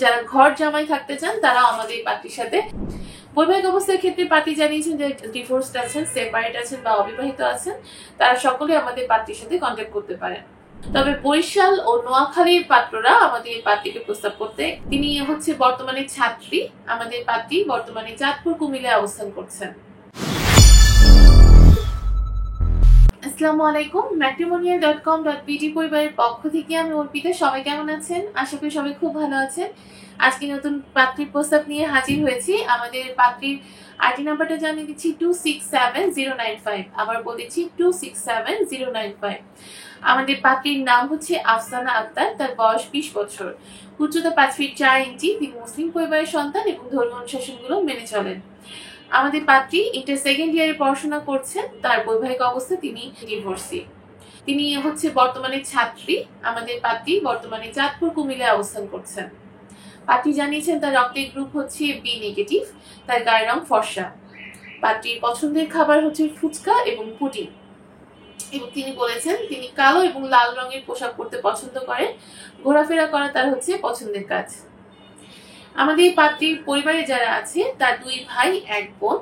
যারা ঘর জামাই থাকতে চান তারা আমাদের পাত্রীর সাথে। বৈবাহিক অবস্থার ক্ষেত্রে পাত্রী জানিয়েছেন যে ডিভোর্সড আছেন, সেপারেট আছেন বা অবিবাহিত আছেন, তারা সকলে আমাদের পাত্রীর সাথে কন্ট্যাক্ট করতে পারেন। তবে বরিশাল ও নোয়াখালীর পাত্ররা আমাদের পাত্রীকে প্রস্তাব করতে, তিনি হচ্ছে বর্তমানে ছাত্রী। আমাদের পাত্রী বর্তমানে চাঁদপুর কুমিল্লায় অবস্থান করছেন। আসসালামু আলাইকুম, matrimonial.com.bd পরিবারের পক্ষ থেকে আমি অর্পিতা। সবাই কেমন আছেন? আশা করি সবাই খুব ভালো আছেন। আজকে নতুন পাত্রীর প্রস্তাব নিয়ে হাজির হয়েছি। আমাদের পাত্রীর আইডি নাম্বারটা জানিয়ে দিচ্ছি 267095। আবার বলেছি 267095। আমাদের পাত্রীর নাম হচ্ছে আফসানা আক্তার। তার বয়স 20 বছর, উচ্চতা 5 ফিট 4 ইঞ্চি। তিনি মুসলিম পরিবারের সন্তান এবং ধর্মীয় অনুশাসনগুলো মেনে চলেন। আমাদের পাত্রী ইন্টার সেকেন্ড ইয়ারে পড়াশোনা করছেন। তার বৈবাহিক অবস্থা তিনি ডিভোর্সি। তিনি হচ্ছে বর্তমানে ছাত্রী। আমাদের পাত্রী বর্তমানে চাঁদপুর কুমিল্লায় অবস্থান করছেন। পাত্রী জানিয়েছেন তার রক্তের গ্রুপ হচ্ছে বি নেগেটিভ, তার গায়ের রং ফর্সা। পাত্রীর পছন্দের খাবার হচ্ছে ফুচকা এবং পুডিং, এবং তিনি বলেছেন তিনি কালো এবং লাল রঙের পোশাক পরতে পছন্দ করেন। ঘোরাফেরা করা তার হচ্ছে পছন্দের কাজ। আমাদের পাত্রীর পরিবারে যারা আছে তার 2 ভাই 1 বোন।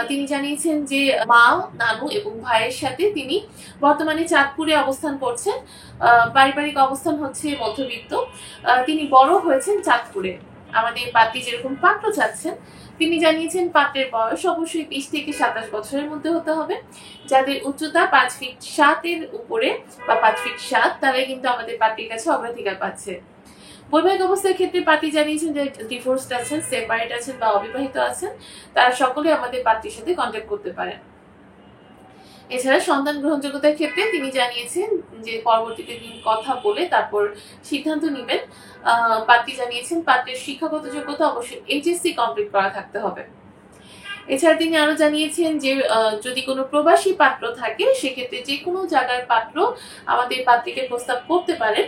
তিনি জানিয়েছেন যে মা, নানু এবং ভাইয়ের সাথে তিনি বর্তমানে চাঁদপুরে অবস্থান করছেন। পারিবারিক অবস্থান হচ্ছে মধ্যবিত্ত। তিনি বড় হয়েছেন চাঁদপুরে। আমাদের পাত্রী যেরকম পাত্র চাচ্ছেন, তিনি জানিয়েছেন পাত্রের বয়স অবশ্যই 20 থেকে 27 বছরের মধ্যে হতে হবে। যাদের উচ্চতা 5 ফিট 7 এর উপরে বা 5 ফিট 7, তারাই কিন্তু আমাদের পাত্রীর কাছে অগ্রাধিকার পাচ্ছে। বৈবাহিক অবস্থার ক্ষেত্রে পাত্রী জানিয়েছেন যে ডিভোর্সড আছেন, সেপারেট আছেন বা অবিবাহিত আছেন, তারা সকলে আমাদের পাত্রীর সাথে কন্ট্যাক্ট করতে পারেন। এছাড়া সন্তান গ্রহণযোগ্যতার ক্ষেত্রে তিনি জানিয়েছেন যে পরবর্তীতে তিনি কথা বলে তারপর সিদ্ধান্ত নেবেন। পাত্রী জানিয়েছেন পাত্রের শিক্ষাগত যোগ্যতা অবশ্যই এইচএসসি কমপ্লিট করা থাকতে হবে। এছাড়া তিনি আরো জানিয়েছেন যে যদি কোনো প্রবাসী পাত্র থাকে, সেক্ষেত্রে যে কোনো জায়গার পাত্র আমাদের পাত্রীকে প্রস্তাব করতে পারেন,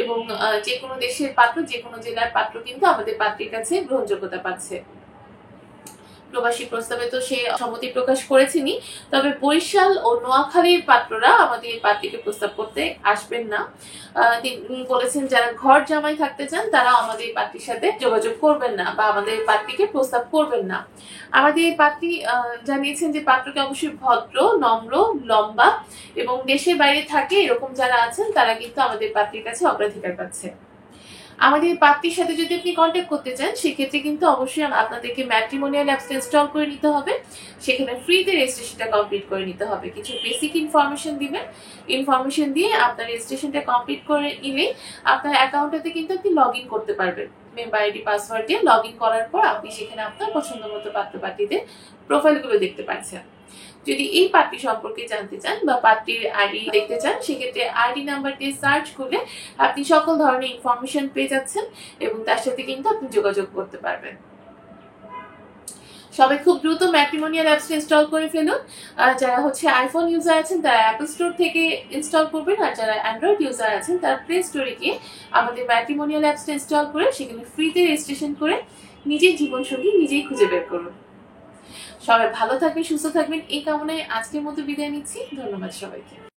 এবং যে কোনো দেশের পাত্র, যে কোনো জেলার পাত্র কিন্তু আমাদের পাত্রীর কাছে গ্রহণযোগ্যতা পাচ্ছে। প্রবাসী প্রস্তাবে তো সে সম্মতি প্রকাশ করেছেনই, তবে বরিশাল ও নোয়াখালীর পাত্ররা আমাদের পাত্রীকে প্রস্তাব করতে আসবেন না। তিনি বলেছেন যারা ঘর জামাই থাকতে চান তারা আমাদের পাত্রীর সাথে যোগাযোগ করবেন না বা আমাদের পাত্রীকে প্রস্তাব করবেন না। আমাদের পাত্রী জানিয়েছেন যে পাত্রকে অবশ্যই ভদ্র, নম্র, লম্বা এবং দেশের বাইরে থাকে এরকম যারা আছেন তারা কিন্তু আমাদের পাত্রীর কাছে অগ্রাধিকার পাচ্ছে। আমাদের পাত্রীর সাথে যদি আপনি কন্ট্যাক্ট করতে চান, সেক্ষেত্রে কিন্তু অবশ্যই আপনাদেরকে ম্যাট্রিমোনিয়াল অ্যাপসটা ইনস্টল করে নিতে হবে। সেখানে ফ্রিতে রেজিস্ট্রেশনটা কমপ্লিট করে নিতে হবে। কিছু বেসিক ইনফরমেশন দিবেন। ইনফরমেশন দিয়ে আপনার রেজিস্ট্রেশনটা কমপ্লিট করে নিলে আপনার অ্যাকাউন্টটাতে কিন্তু আপনি লগ ইন করতে পারবেন। মেম্বার আইডি পাসওয়ার্ড দিয়ে লগ ইন করার পর আপনি সেখানে আপনার পছন্দ মতো পাত্রীদের প্রোফাইলগুলো দেখতে পাচ্ছেন। যদি এই পাত্রী সম্পর্কে জানতে চান বা পাত্রীর আইডি দেখতে চান, সেক্ষেত্রে আইডি নাম্বার দিয়ে সার্চ করলে আপনি সকল ধরনের ইনফরমেশন পেয়ে যাচ্ছেন এবং তার সাথে কিন্তু আপনি যোগাযোগ করতে পারবেন। সবাই খুব দ্রুত ম্যাট্রিমোনিয়াল অ্যাপসটা ইনস্টল করে ফেলুন। যারা হচ্ছে আইফোন ইউজার আছেন তারা অ্যাপল স্টোর থেকে ইনস্টল করবেন, আর যারা অ্যান্ড্রয়েড ইউজার আছেন তারা প্লে স্টোরে গিয়ে আমাদের ম্যাট্রিমোনিয়াল অ্যাপসটা ইনস্টল করে সেখানে ফ্রিতে রেজিস্ট্রেশন করে নিজের জীবনসঙ্গী নিজেই খুঁজে বের করুন। সবাই ভালো থাকবেন, সুস্থ থাকবেন এই কামনায় আজকের মতো বিদায় নিচ্ছি। ধন্যবাদ সবাইকে।